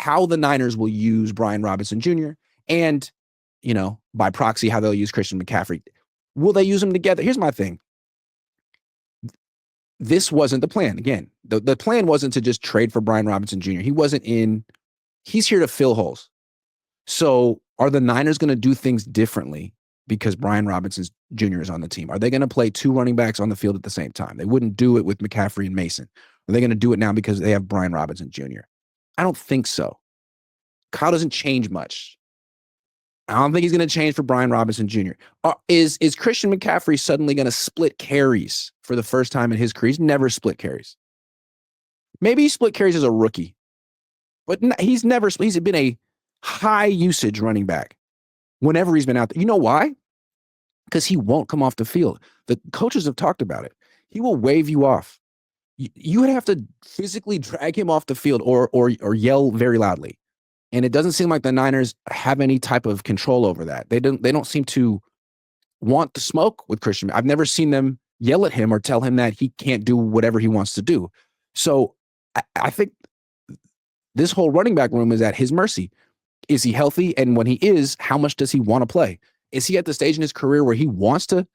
how the Niners will use Brian Robinson Jr. and, by proxy, how they'll use Christian McCaffrey. Will they use them together? Here's my thing. This wasn't the plan. Again, the plan wasn't to just trade for Brian Robinson Jr. He's here to fill holes. So are the Niners going to do things differently because Brian Robinson Jr. is on the team? Are they going to play two running backs on the field at the same time? They wouldn't do it with McCaffrey and Mason. Are they going to do it now because they have Brian Robinson Jr.? I don't think so. Kyle doesn't change much. I don't think he's going to change for Brian Robinson Jr. Is Christian McCaffrey suddenly going to split carries for the first time in his career? He's never split carries. Maybe he split carries as a rookie, but he's been a high usage running back whenever he's been out there. You know why? Because he won't come off the field. The coaches have talked about it. He will wave you off. You would have to physically drag him off the field or yell very loudly. And it doesn't seem like the Niners have any type of control over that. They don't seem to want to smoke with Christian. I've never seen them yell at him or tell him that he can't do whatever he wants to do. So I think this whole running back room is at his mercy. Is he healthy? And when he is, how much does he want to play? Is he at the stage in his career where he wants to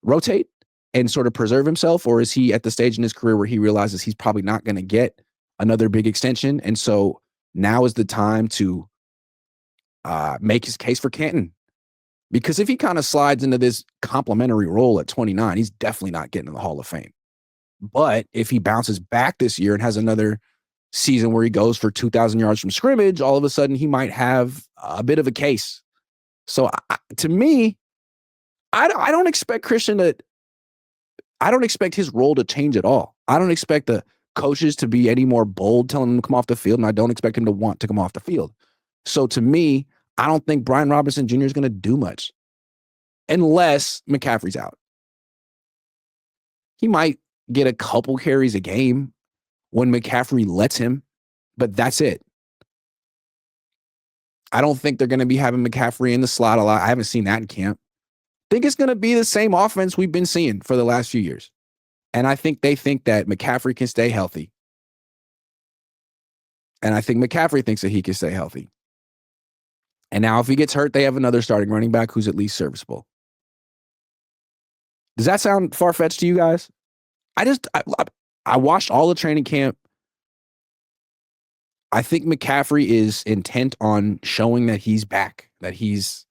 rotate and sort of preserve himself? Or is he at the stage in his career where he realizes he's probably not going to get another big extension? And so now is the time to make his case for Canton. Because if he kind of slides into this complimentary role at 29, he's definitely not getting in the Hall of Fame. But if he bounces back this year and has another season where he goes for 2,000 yards from scrimmage, all of a sudden he might have a bit of a case. So to me, I don't expect Christian I don't expect his role to change at all. I don't expect the coaches to be any more bold telling him to come off the field, and I don't expect him to want to come off the field. So to me, I don't think Brian Robinson Jr. is going to do much unless McCaffrey's out. He might get a couple carries a game when McCaffrey lets him, but that's it. I don't think they're going to be having McCaffrey in the slot a lot. I haven't seen that in camp. I think it's going to be the same offense we've been seeing for the last few years. And I think they think that McCaffrey can stay healthy. And I think McCaffrey thinks that he can stay healthy. And now if he gets hurt, they have another starting running back who's at least serviceable. Does that sound far-fetched to you guys? I watched all the training camp. I think McCaffrey is intent on showing that he's back, that he's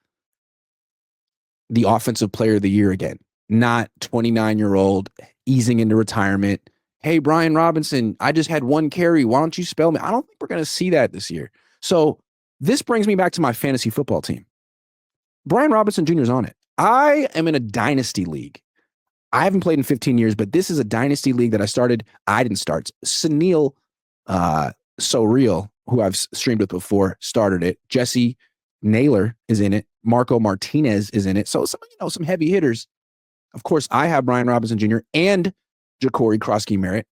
the offensive player of the year again, not 29-year-old easing into retirement. Hey, Brian Robinson, I just had one carry. Why don't you spell me? I don't think we're going to see that this year. So this brings me back to my fantasy football team. Brian Robinson Jr. is on it. I am in a dynasty league. I haven't played in 15 years, but this is a dynasty league that I started. I didn't start. Sunil So Real, who I've streamed with before, started it. Jesse Naylor is in it. Marco Martinez is in it. So some heavy hitters. Of course, I have Brian Robinson Jr. and Ja'Cory Krosky-Merritt.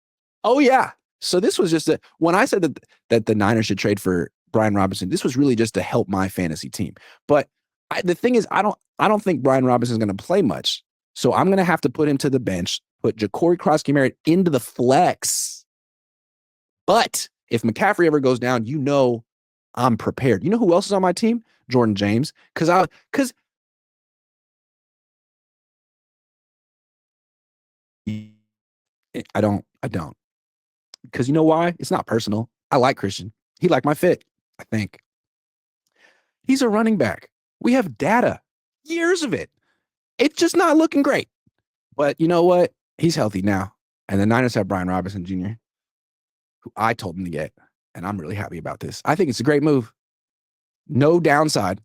Oh, yeah. So this was just when I said that the Niners should trade for Brian Robinson, this was really just to help my fantasy team. But the thing is, I don't think Brian Robinson is going to play much. So I'm going to have to put him to the bench, put Ja'Cory Krosky-Merritt into the flex. But if McCaffrey ever goes down, I'm prepared. You know who else is on my team? Jordan James. Because I don't. Because you know why? It's not personal. I like Christian. He liked my fit, I think. He's a running back. We have data, years of it. It's just not looking great. But you know what? He's healthy now. And the Niners have Brian Robinson Jr., who I told him to get. And I'm really happy about this. I think it's a great move. No downside.